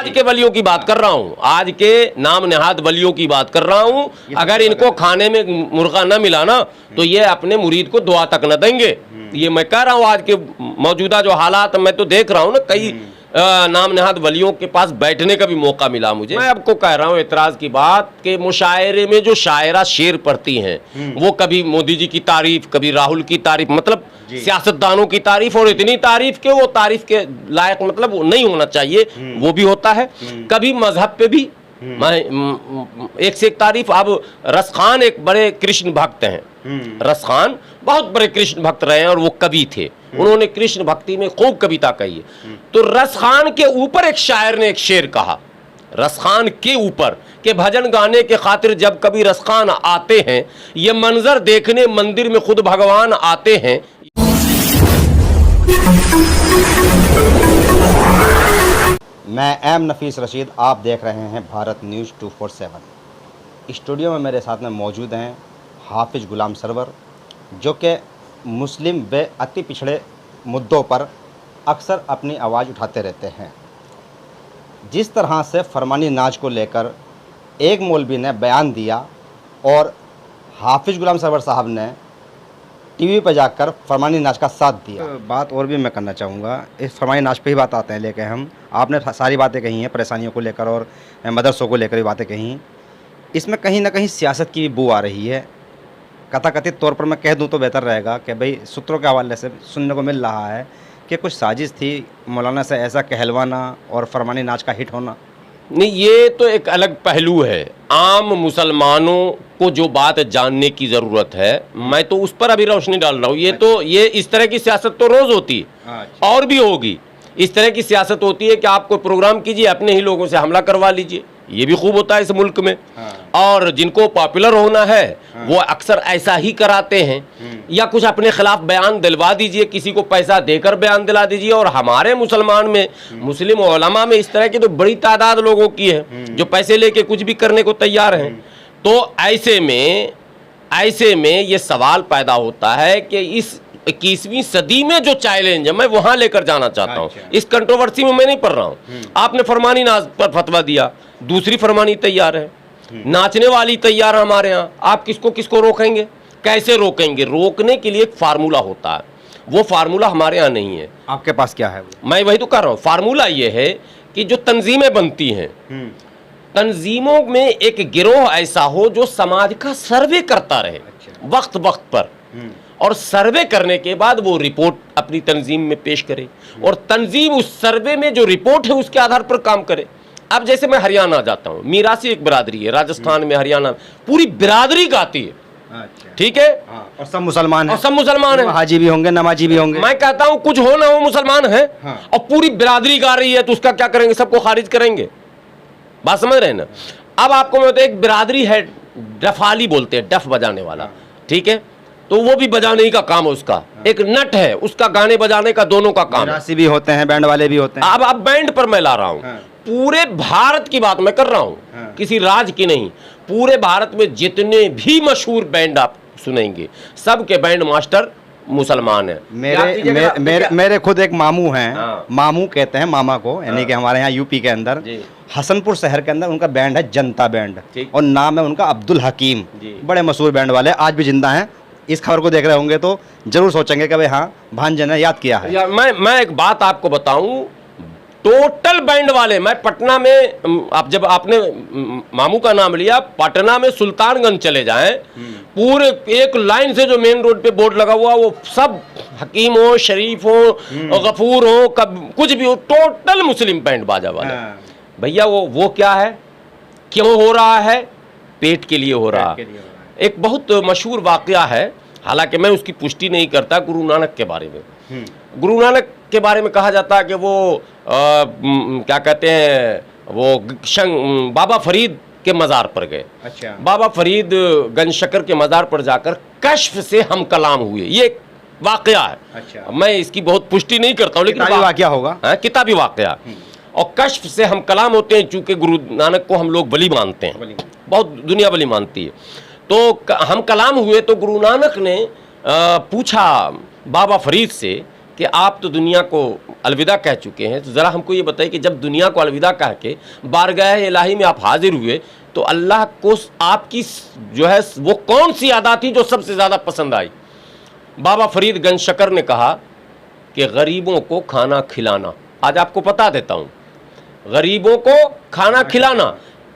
आज के वलियों की बात कर रहा हूँ, आज के नाम नेहाद वलियों की बात कर रहा हूँ। अगर इनको खाने में मुर्गा न मिला ना तो ये अपने मुरीद को दुआ तक न देंगे। ये मैं कह रहा हूँ, आज के मौजूदा जो हालात मैं तो देख रहा हूँ ना, कई नाम नेहाद वलियों के पास बैठने का भी मौका मिला मुझे। मैं आपको कह रहा हूँ एतराज की बात कि मुशायरे में जो शायरा शेर पढ़ती हैं वो कभी मोदी जी की तारीफ, कभी राहुल की तारीफ, मतलब सियासतदानों की तारीफ, और इतनी तारीफ के वो तारीफ के लायक मतलब वो नहीं होना चाहिए, वो भी होता है। कभी मजहब पे भी एक से एक तारीफ। अब रस खान एक बड़े कृष्ण भक्त हैं, रस खान बहुत बड़े कृष्ण भक्त रहे हैं और वो कवि थे, उन्होंने कृष्ण भक्ति में खूब कविता कही है। तो रस खान के ऊपर एक शायर ने एक शेर कहा, रस खान के ऊपर, के भजन गाने के खातिर जब कभी रस खान आते हैं, ये मंजर देखने मंदिर में खुद भगवान आते हैं। मैं एम नफीस रशीद, आप देख रहे हैं भारत न्यूज़ 247। स्टूडियो में मेरे साथ में मौजूद हैं हाफिज गुलाम सरवर, जो कि मुस्लिम व अति पिछड़े मुद्दों पर अक्सर अपनी आवाज़ उठाते रहते हैं। जिस तरह से फरमानी नाज को लेकर एक मौलवी ने बयान दिया और हाफिज गुलाम सरवर साहब ने टीवी पर जाकर फरमानी नाच का साथ दिया। बात और भी मैं करना चाहूँगा, इस फरमानी नाच पे ही बात आते हैं लेके हम। आपने सारी बातें कही हैं, परेशानियों को लेकर और मदरसों को लेकर भी बातें कही। इसमें कहीं ना कहीं सियासत की बू आ रही है। कथाकथित तौर पर मैं कह दूं तो बेहतर रहेगा कि भाई सूत्रों के हवाले से सुनने को मिल रहा है कि कुछ साजिश थी मौलाना से ऐसा कहलवाना और फरमानी नाच का हिट होना। नहीं, ये तो एक अलग पहलू है। आम मुसलमानों को जो बात जानने की ज़रूरत है, मैं तो उस पर अभी रोशनी डाल रहा हूँ। ये इस तरह की सियासत तो रोज़ होती है और भी होगी। इस तरह की सियासत होती है कि आप कोई प्रोग्राम कीजिए, अपने ही लोगों से हमला करवा लीजिए, ये भी खूब होता है इस मुल्क में। और जिनको पॉपुलर होना है वो अक्सर ऐसा ही कराते हैं, या कुछ अपने खिलाफ बयान दिलवा दीजिए, किसी को पैसा देकर बयान दिला दीजिए। और हमारे मुसलमान में, मुस्लिम उलमा में इस तरह की तो बड़ी तादाद लोगों की है जो पैसे लेके कुछ भी करने को तैयार हैं। तो ऐसे में ये सवाल पैदा होता है कि इस 21वीं सदी में जो चैलेंज है मैं वहां लेकर जाना चाहता हूं। इस कंट्रोवर्सी में मैं नहीं पढ़ रहा हूं। आपने फरमानी नाच पर फतवा दिया, दूसरी फरमानी तैयार है, नाचने वाली तैयार है हमारे यहाँ। आप किसको किसको रोकेंगे, कैसे रोकेंगे? रोकने के लिए एक फार्मूला होता है, वो फार्मूला हमारे यहाँ नहीं है। आपके पास क्या है? मैं वही तो कर रहा हूँ। फार्मूला ये है कि जो तंजीमें बनती हैं, तंजीमों में एक गिरोह ऐसा हो जो समाज का सर्वे करता रहे वक्त वक्त पर, और सर्वे करने के बाद वो रिपोर्ट अपनी तंजीम में पेश करे, और तंजीम उस सर्वे में जो रिपोर्ट है उसके आधार पर काम करे। अब जैसे मैं हरियाणा जाता हूँ, मीरासी एक बिरादरी है राजस्थान में, हरियाणा पूरी बिरादरी गाती है, ठीक है, और सब मुसलमान हैं, और सब मुसलमान हैं, हाजी भी होंगे, नमाजी भी होंगे। मैं कहता हूँ कुछ हो ना हो मुसलमान है, और पूरी बिरादरी गा रही है, तो उसका क्या करेंगे? सबको खारिज करेंगे। बात समझ रहे हैं ना? अब आपको मैं बताऊं, एक बिरादरी है डफाली बोलते हैं, डफ बजाने वाला, ठीक है, तो वो भी बजाने ही का काम है उसका। एक नट है, उसका गाने बजाने का दोनों का काम है। भी होते हैं, बैंड वाले भी होते हैं। अब बैंड पर मैं ला रहा हूँ, पूरे भारत की बात मैं कर रहा हूँ, किसी राज्य की नहीं। पूरे भारत में जितने भी मशहूर बैंड आप सुनेंगे, सबके बैंड मास्टर मुसलमान है। मेरे खुद एक मामू हैं, मामू कहते हैं मामा को, यानी कि हमारे यहाँ यूपी के अंदर हसनपुर शहर के अंदर उनका बैंड है जनता बैंड, और नाम है उनका अब्दुल हकीम। बड़े मशहूर बैंड वाले, आज भी जिंदा हैं। इस खबर को देख रहे होंगे तो जरूर सोचेंगे कि भाई हाँ, भांजे ने याद किया है। मैं एक बात आपको बताऊं, टोटल बैंड वाले, मैं पटना में, आप जब आपने मामू का नाम लिया, पटना में सुल्तानगंज चले जाएं, पूरे एक लाइन से जो मेन रोड पे बोर्ड लगा हुआ, वो सब हकीम हो, शरीफ हो, गफूर हो, कुछ भी हो, टोटल मुस्लिम बैंड बाजा वाले। भैया वो क्या है, क्यों हो रहा है? पेट के लिए हो रहा है। एक बहुत मशहूर वाकया है, हालांकि मैं उसकी पुष्टि नहीं करता, गुरु नानक के बारे में। गुरु नानक के बारे में कहा जाता है कि वो क्या कहते हैं, वो बाबा फरीद के मज़ार पर गए। अच्छा। बाबा फरीद गंज शकर के मज़ार पर जाकर कश्फ से हम कलाम हुए, ये वाकया है। अच्छा। मैं इसकी बहुत पुष्टि नहीं करता हूँ, लेकिन वाकया होगा, किताबी वाकया। और कश्फ से हम कलाम होते हैं, चूंकि गुरु नानक को हम लोग वली मानते हैं, बहुत दुनिया वली मानती है। तो हम कलाम हुए तो गुरु नानक ने पूछा बाबा फरीद से कि आप तो दुनिया को अलविदा कह चुके हैं, तो ज़रा हमको ये बताइए कि जब दुनिया को अलविदा कह के बारगाह इलाही में आप हाजिर हुए तो अल्लाह को आपकी जो है वो कौन सी अदा थी जो सबसे ज़्यादा पसंद आई? बाबा फरीद गंज शकर ने कहा कि गरीबों को खाना खिलाना। आज आपको बता देता हूँ, गरीबों को खाना खिलाना।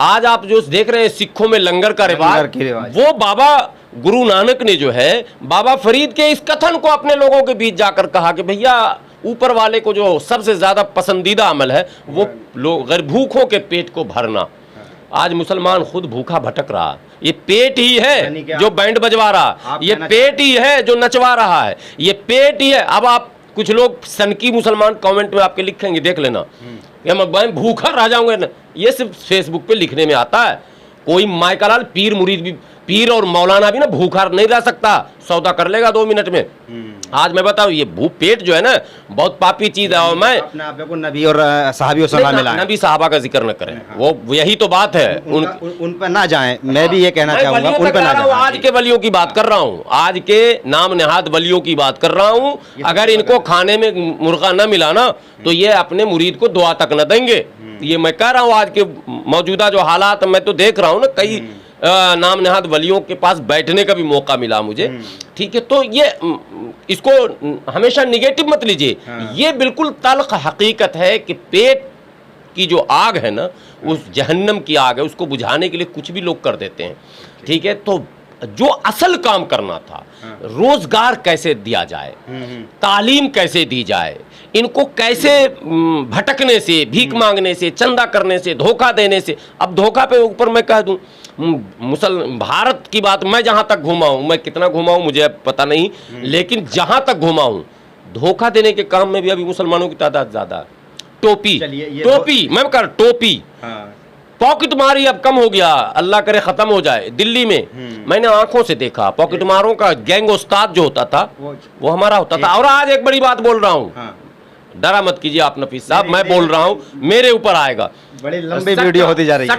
आज आप जो देख रहे हैं सिखों में लंगर का रिवाज, वो बाबा गुरु नानक ने जो है बाबा फरीद के इस कथन को अपने लोगों के बीच जाकर कहा कि भैया ऊपर वाले को जो सबसे ज्यादा पसंदीदा अमल है वो लोग भूखों के पेट को भरना। आज मुसलमान खुद भूखा भटक रहा, ये पेट ही है जो बैंड बजवा रहा, ये पेट ही है जो नचवा रहा है, ये पेट ही है। अब आप कुछ लोग सनकी मुसलमान कमेंट में आपके लिखेंगे, देख लेना, कि मैं भूखा रह जाऊंगा ना, ये सिर्फ फेसबुक पे लिखने में आता है। कोई मायकालाल पीर मुरीद भी, पीर और मौलाना भी ना भूखा नहीं रह सकता, सौदा कर लेगा 2 मिनट में। आज मैं बताऊं, ये भूख पेट जो है ना बहुत पापी चीज है। और मैं अपने आप को नबी और सहाबी और मिला, नबी साहबा का जिक्र न करें, वो यही तो बात है, उन पर ना जाएं। मैं भी ये कहना चाहूंगा, उन पर ना जाएं। आज के वलियों की बात कर रहा हूँ, आज के नाम नेहाद वलियों की बात कर रहा हूँ। अगर इनको खाने में मुर्गा न मिला ना तो ये अपने मुरीद को दुआ तक न देंगे। ये मैं कह रहा हूँ, आज के मौजूदा जो हालात मैं तो देख रहा हूँ ना, कई नाम नेहाद वलियों के पास बैठने का भी मौका मिला मुझे, ठीक है। तो ये इसको हमेशा निगेटिव मत लीजिए, ये बिल्कुल तल्ख हकीकत है कि पेट की जो आग है ना, उस जहन्नम की आग है, उसको बुझाने के लिए कुछ भी लोग कर देते हैं, ठीक है। तो जो असल काम करना था, रोजगार कैसे दिया जाए, तालीम कैसे दी जाए, इनको कैसे भटकने से, भीख मांगने से, चंदा करने से, धोखा देने से। अब धोखा पे ऊपर मैं कह दूं, भारत की बात मैं जहां तक घुमा हूं, मैं कितना घुमा हूं मुझे पता नहीं, लेकिन जहां तक घुमा हूं धोखा देने के काम में भी अभी मुसलमानों की तादाद ज्यादा है। टोपी मैं कर टोपी, पॉकेट मारी अब कम हो गया, अल्लाह करे खत्म हो जाए। दिल्ली में मैंने आंखों से देखा पॉकेट मारों का गैंग उस्ताद जो होता था वो हमारा होता था। और आज एक बड़ी बात बोल रहा हूँ, डरा मत कीजिए आप नफीस साहब, मैं बोल रहा हूँ, मेरे ऊपर आएगा। बड़ी लंबी वीडियो होती जा रही है।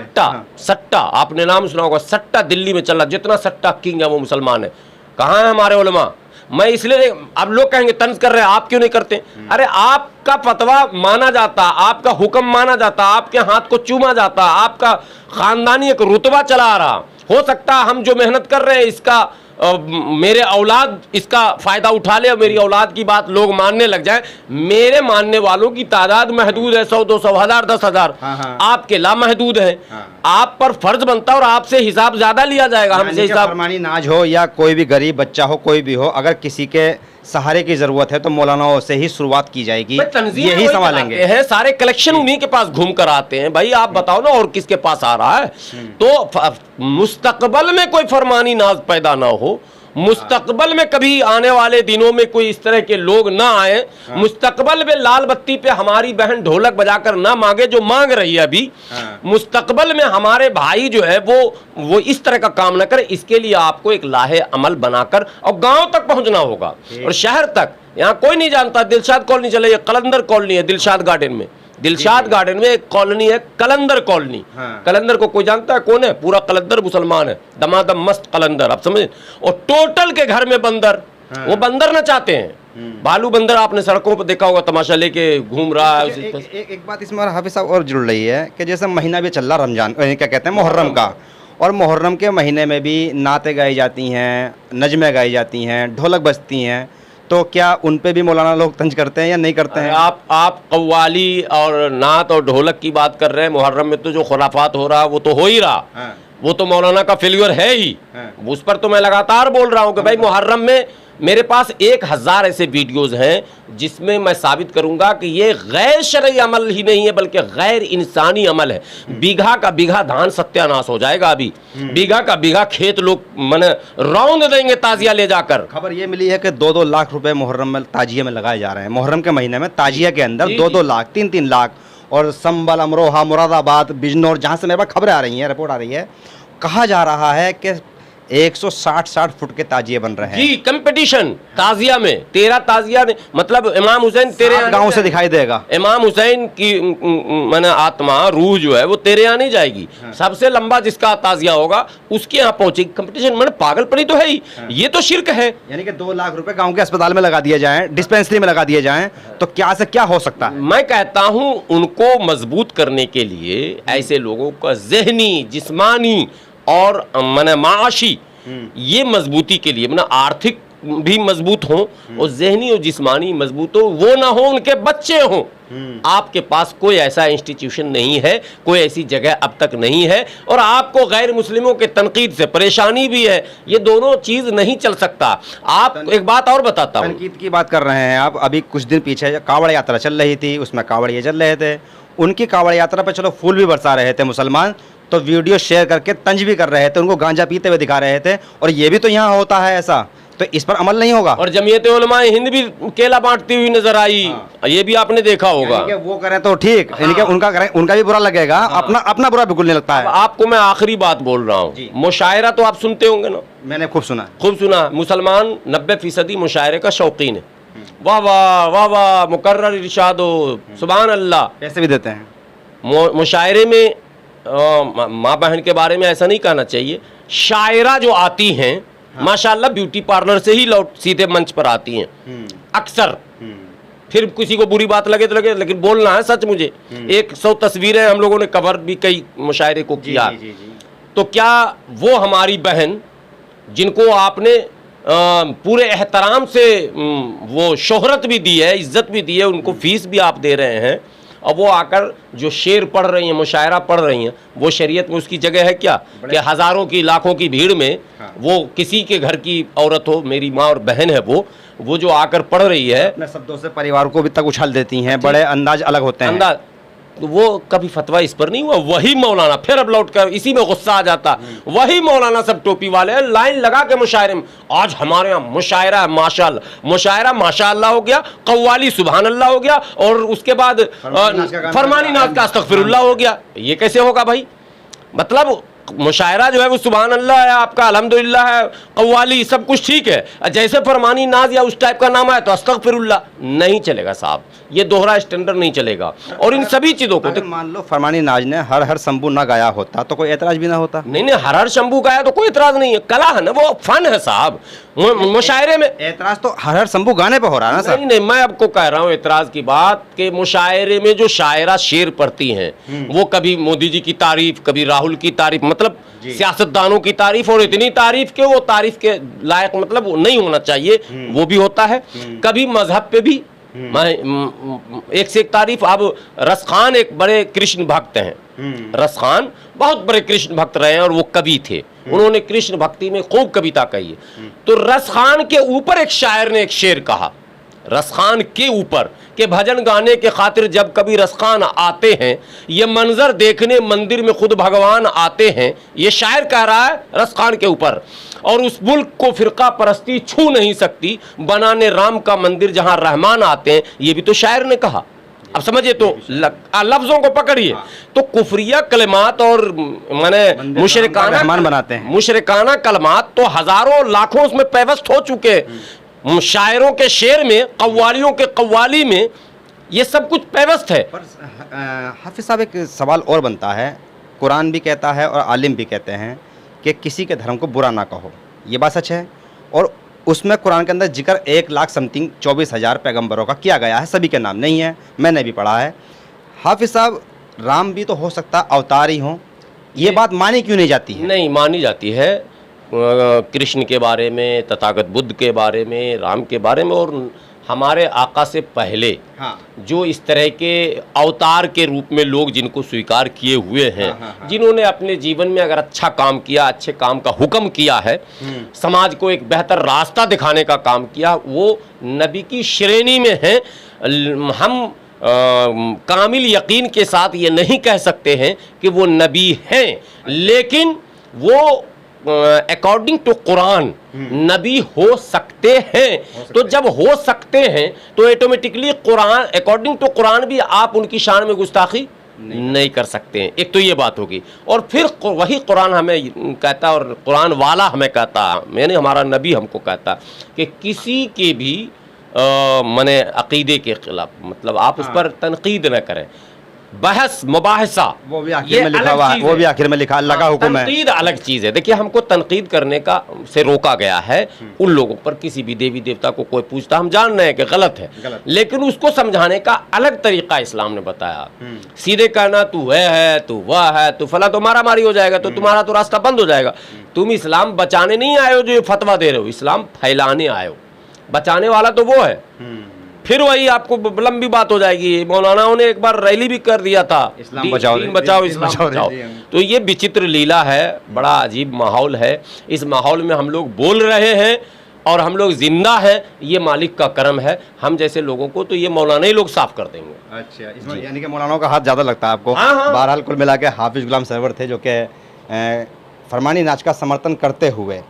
सट्टा आपने नाम सुना होगा, सट्टा दिल्ली में चल रहा, जितना सट्टा किंग है वो मुसलमान है। कहाँ है हमारे उलमा? मैं इसलिए, अब लोग कहेंगे तंज कर रहे हैं, आप क्यों नहीं करते? अरे आपका फतवा माना जाता, आपका हुक्म माना जाता, आपके हाथ को चूमा जाता, आपका खानदानी एक रुतबा चला आ रहा। हो सकता है हम जो मेहनत कर रहे हैं इसका मेरे औलाद इसका फायदा उठा ले और मेरी औलाद की बात लोग मानने लग जाए। मेरे मानने वालों की तादाद महदूद है, 100, 200, 1000, 10,000। आपके लामहदूद है। आप पर फर्ज बनता है और आपसे हिसाब ज्यादा लिया जाएगा। हमसे हिसाब, फरमानी नाज हो या कोई भी गरीब बच्चा हो, कोई भी हो, अगर किसी के सहारे की जरूरत है तो मौलानाओं से ही शुरुआत की जाएगी, यही संभालेंगे हैं। सारे कलेक्शन उन्हीं के पास घूम कर आते हैं। भाई आप बताओ ना और किसके पास आ रहा है? तो मुस्तकबल में कोई फरमानी नाज पैदा ना हो, मुस्तकबल में कभी आने वाले दिनों में कोई इस तरह के लोग ना आए, मुस्तकबल में लाल बत्ती पे हमारी बहन ढोलक बजाकर ना मांगे जो मांग रही है अभी, मुस्तकबल में हमारे भाई जो है वो इस तरह का काम ना करे। इसके लिए आपको एक लाहे अमल बनाकर और गांव तक पहुंचना होगा और शहर तक। यहाँ कोई नहीं जानता, दिलशाद कॉलोनी चले, कलंदर कॉलोनी है दिलशाद गार्डन में, दिलशाद गार्डन में एक कॉलोनी है कलंदर कॉलोनी। कलंदर को कोई जानता है कौन है? पूरा कलंदर मुसलमान है, दमादम मस्त कलंदर, आप समझे। और टोटल के घर में बंदर, वो बंदर न चाहते हैं। भालू बंदर आपने सड़कों पर देखा होगा, तमाशा लेके घूम रहा है। एक बात इसमें हाफिज साहब और जुड़ रही है कि जैसे महीना भी चल रहा रमजान, क्या कहते हैं, मुहर्रम का, और मुहर्रम के महीने में भी नातें गाई जाती हैं, नज़में गाई जाती हैं, ढोलक बजती हैं, तो क्या उन पे भी मौलाना लोग तंज करते हैं या नहीं करते हैं? आप कव्वाली और नात और ढोलक की बात कर रहे हैं। मुहर्रम में तो जो खुराफात हो रहा है वो तो हो ही रहा, वो तो मौलाना का फेल्यूर है ही। उस पर तो मैं लगातार बोल रहा हूँ कि भाई मुहर्रम में मेरे पास 1000 ऐसे वीडियोस हैं जिसमें मैं साबित करूंगा कि ये गैर शरई अमल ही नहीं है बल्कि गैर इंसानी अमल है। बीघा का बीघा धान सत्यानाश हो जाएगा, अभी बीघा का बीघा खेत लोग मन रौंद देंगे ताजिया ले जाकर। खबर ये मिली है कि 2-2 लाख रुपए मुहर्रम में ताजिया में लगाए जा रहे हैं। मुहर्रम के महीने में ताजिया के अंदर 2-2 लाख, 3-3 लाख। और संबल, अमरोहा, मुरादाबाद, बिजनौर, जहाँ से मेरे पास खबरें आ रही हैं, रिपोर्ट आ रही है, कहा जा रहा है कि 160 फुट के ताजिए बन रहे हैं जी। कंपटीशन ताजिया में 13 ताजिया ने, मतलब इमाम हुसैन तेरे यहाँ गांव से दिखाई देगा। इमाम हुसैन की माने आत्मा रूह जो है वो तेरे यहाँ नहीं जाएगी। सबसे लंबा जिसका ताजिया होगा उसके यहाँ पहुंचेगी। कंपटीशन मैंने पागलपनी तो है ही, ये तो शिर्क है। यानी कि 2 लाख रुपए गांव के अस्पताल में लगा दिए जाएं, डिस्पेंसरी में लगा दिए जाएं, तो क्या से क्या हो सकता है। मैं कहता हूं उनको मजबूत करने के लिए ऐसे लोगों का ज़हनी, जिस्मानी और माने माशी, ये मजबूती के लिए माने आर्थिक भी मजबूत हो और ज़हनी और जिस्मानी मजबूत हो, वो ना हो उनके बच्चे हों। आपके पास कोई ऐसा इंस्टीट्यूशन नहीं है, कोई ऐसी जगह अब तक नहीं है, और आपको गैर मुस्लिमों के तनकीद से परेशानी भी है। ये दोनों चीज़ नहीं चल सकता। आप एक बात और बताता हूँ, तनकीद की बात कर रहे हैं आप। अभी कुछ दिन पीछे कावड़ यात्रा चल रही थी, उसमें कावड़िए चल रहे थे। उनकी कावड़ यात्रा पर चलो फूल भी बरसा रहे थे मुसलमान, तो वीडियो शेयर करके तंज भी कर रहे थे, उनको गांजा पीते हुए दिखा रहे थे। और ये भी तो यहाँ होता है ऐसा, तो इस पर अमल नहीं होगा। और जमीयत उलमा हिंद भी केला बांटती हुई नजर आई। ये भी आपने देखा होगा। यानी कि वो करें तो ठीक, यानी कि उनका करें, उनका भी बुरा लगेगा। अपना बुरा बिल्कुल नहीं लगता है। आपको मैं आखिरी बात बोल रहा हूँ, मुशायरा तो आप सुनते होंगे ना। मैंने खूब सुना। खूब सुना। मुसलमान 90% मुशायरे का शौकीन है। वाह वाह वाह वाह, मुकर्रर इरशादो, सुभान अल्लाह। पैसे भी देते हैं मुशायरे में। माँ बहन के बारे में ऐसा नहीं कहना चाहिए। शायरा जो आती हैं माशाअल्लाह ब्यूटी पार्लर से ही लौट सीधे मंच पर आती हैं अक्सर। फिर किसी को बुरी बात लगे तो लगे, लेकिन बोलना है सच। मुझे 100 तस्वीरें हम लोगों ने कवर भी कई मुशायरे को किया। तो क्या वो हमारी बहन जिनको आपने पूरे एहतराम से वो शोहरत भी दी है, इज्जत भी दी है, उनको फीस भी आप दे रहे हैं, और वो आकर जो शेर पढ़ रही हैं, मुशायरा पढ़ रही हैं, वो शरीयत में उसकी जगह है क्या? कि हज़ारों की लाखों की भीड़ में वो किसी के घर की औरत हो, मेरी माँ और बहन है, वो जो आकर पढ़ रही है, अपने शब्दों से परिवार को भी तक उछाल देती हैं। बड़े अंदाज अलग होते हैं। अंदाज तो वो कभी फतवा इस पर नहीं हुआ। वही मौलाना फिर अब लौट कर इसी में गुस्सा आ जाता। वही मौलाना सब टोपी वाले हैं, लाइन लगा के मुशायरे में। आज हमारे यहाँ मुशायरा है, माशाअल्लाह, मुशायरा माशाअल्लाह हो गया, कव्वाली सुभान अल्लाह हो गया, और उसके बाद फरमानी नाज का अस्तगफिरुल्लाह हो गया। ये कैसे होगा भाई? मतलब मुशायरा जो है वो सुभान अल्लाह है, आपका अल्हम्दुलिल्लाह है, कव्वाली सब कुछ ठीक है। जैसे फरमानी नाज या उस टाइप का नाम है तो अस्तगफिरुल्लाह। नहीं चलेगा साहब, ये दोहरा स्टैंडर्ड नहीं चलेगा। और इन सभी चीज़ों को तो मान लो फरमानी नाज ने हर हर शंभू ना गाया होता तो कोई एतराज भी ना होता। नहीं, हर हर शंभू गाया तो कोई एतराज नहीं है। कला है ना, वो फन है साहब। मुशायरे में एतराज तो हर हर शंभू गाने पे हो रहा है ना सर। नहीं, मैं आपको कह रहा हूँ एतराज की बात कि मुशायरे में जो शायरा शेर पढ़ती हैं, वो कभी मोदी जी की तारीफ, कभी राहुल की तारीफ, मतलब सियासतदानों की तारीफ, और इतनी तारीफ के वो तारीफ के लायक मतलब वो नहीं होना चाहिए, वो भी होता है। कभी मजहब पे भी एक से एक तारीफ। अब रस खान एक बड़े कृष्ण भक्त हैं। रस खान बहुत बड़े कृष्ण भक्त रहे हैं और वो कवि थे। उन्होंने कृष्ण भक्ति में खूब कविता कही है। तो रस खान के ऊपर एक शायर ने एक शेर कहा, रस खान के ऊपर, के भजन गाने के खातिर जब कभी रस खान आते हैं, ये मंजर देखने मंदिर में खुद भगवान आते हैं। ये शायर कह रहा है रस खान के ऊपर। और उस मुल्क को फिरका परस्ती छू नहीं सकती, बनाने राम का मंदिर जहां रहमान आते हैं। ये भी तो शायर ने कहा। अब समझिए तो लफ्जों को पकड़िए। तो कुफरिया कलमात और माने मुशरिकाना बनाते हैं, मुशरिकाना कलमात तो हजारों लाखों उसमें पैवस्त हो चुके हैं। शायरों के शेर में, कव्वालियों के कव्वाली में, ये सब कुछ पैवस्त है। पर हाफिज साहब एक सवाल और बनता है, कुरान भी कहता है और आलिम भी कहते हैं कि किसी के धर्म को बुरा ना कहो। ये बात सच है। और उसमें कुरान के अंदर जिक्र 1 लाख समथिंग 24,000 पैगंबरों का किया गया है। सभी के नाम नहीं है, मैंने भी पढ़ा है। हाफिज साहब, राम भी तो हो सकता अवतार ही हो, ये बात मानी क्यों नहीं जाती है? नहीं मानी जाती है। कृष्ण के बारे में, तथागत बुद्ध के बारे में, राम के बारे में, और हमारे आका से पहले जो इस तरह के अवतार के रूप में लोग जिनको स्वीकार किए हुए हैं, जिन्होंने अपने जीवन में अगर अच्छा काम किया, अच्छे काम का हुक्म किया है, समाज को एक बेहतर रास्ता दिखाने का काम किया, वो नबी की श्रेणी में हैं। हम कामिल यकीन के साथ ये नहीं कह सकते हैं कि वो नबी हैं, लेकिन वो अकॉर्डिंग टू कुरान नबी हो सकते हैं। तो जब हो सकते हैं तो automatically Quran, according to Quran भी आप उनकी शान में गुस्ताखी नहीं कर सकते हैं। एक तो ये बात होगी, और फिर वही कुरान हमें कहता, और कुरान वाला हमें कहता, यानी हमारा नबी हमको कहता कि किसी के भी मने अकीदे के खिलाफ, मतलब आप उस पर तनकीद न करें, बहस मुबाहसा, वो भी आखिर में लिखा हुआ है, वो भी आखिर में लिखा, लगा हुक्म है। तनकीद अलग चीज़ है। देखिए, हमको तनकीद करने का से रोका गया है उन लोगों पर, किसी भी देवी देवता को कोई पूछता, हम जान रहे हैं कि गलत है, लेकिन उसको समझाने का अलग तरीका इस्लाम ने बताया। सीधे कहना तू है तू वह है तू फला, तो मारा मारी हो जाएगा, तो तुम्हारा तो रास्ता बंद हो जाएगा। तुम इस्लाम बचाने नहीं आए हो जो ये फतवा दे रहे हो, इस्लाम फैलाने आए हो, बचाने वाला तो वो है। फिर वही आपको लंबी बात हो जाएगी। मौलानाओं ने एक बार रैली भी कर दिया था, इस्लाम बचाओ, दीन बचाओ, इस्लाम बचाओ। तो ये विचित्र लीला है, बड़ा अजीब माहौल है। इस माहौल में हम लोग बोल रहे हैं और हम लोग जिंदा हैं, ये मालिक का करम है। हम जैसे लोगों को तो ये मौलाना ही लोग साफ कर देंगे। अच्छा, इसमें यानी कि मौलानाओं का हाथ ज़्यादा लगता है आपको। हाँ। बहरहाल कुल मिला के हाफिज गुलाम सरवर थे जो कि फरमानी नाच का समर्थन करते हुए,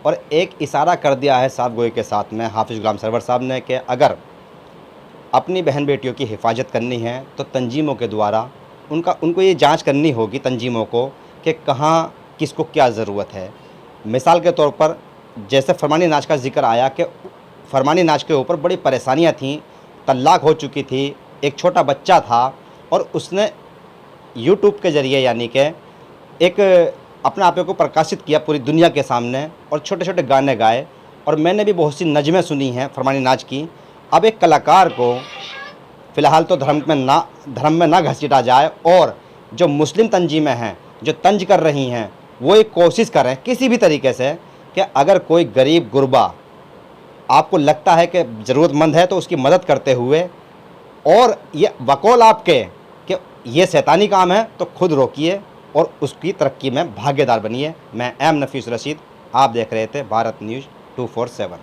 और एक इशारा कर दिया है साहब गोई के साथ में हाफिज गुलाम सरवर साहब ने कि अगर अपनी बहन बेटियों की हिफाजत करनी है तो तंजीमों के द्वारा उनको ये जांच करनी होगी, तंजीमों को, कि कहाँ किसको क्या ज़रूरत है। मिसाल के तौर पर जैसे फरमानी नाच का जिक्र आया कि फरमानी नाच के ऊपर बड़ी परेशानियां थीं, तलाक हो चुकी थी, एक छोटा बच्चा था, और उसने यूट्यूब के ज़रिए यानी कि एक अपने आप को प्रकाशित किया पूरी दुनिया के सामने, और छोटे छोटे गाने गाए, और मैंने भी बहुत सी नज़में सुनी हैं फरमानी नाच की। अब एक कलाकार को फ़िलहाल तो धर्म में ना घसीटा जाए, और जो मुस्लिम तंजीमें हैं जो तंज कर रही हैं वो एक कोशिश करें किसी भी तरीके से कि अगर कोई गरीब गुरबा आपको लगता है कि ज़रूरतमंद है तो उसकी मदद करते हुए, और ये वकौल आपके कि ये शैतानी काम है तो खुद रोकिए और उसकी तरक्की में भागीदार बनिए। मैं एम नफीस रशीद, आप देख रहे थे भारत न्यूज़ 24/7।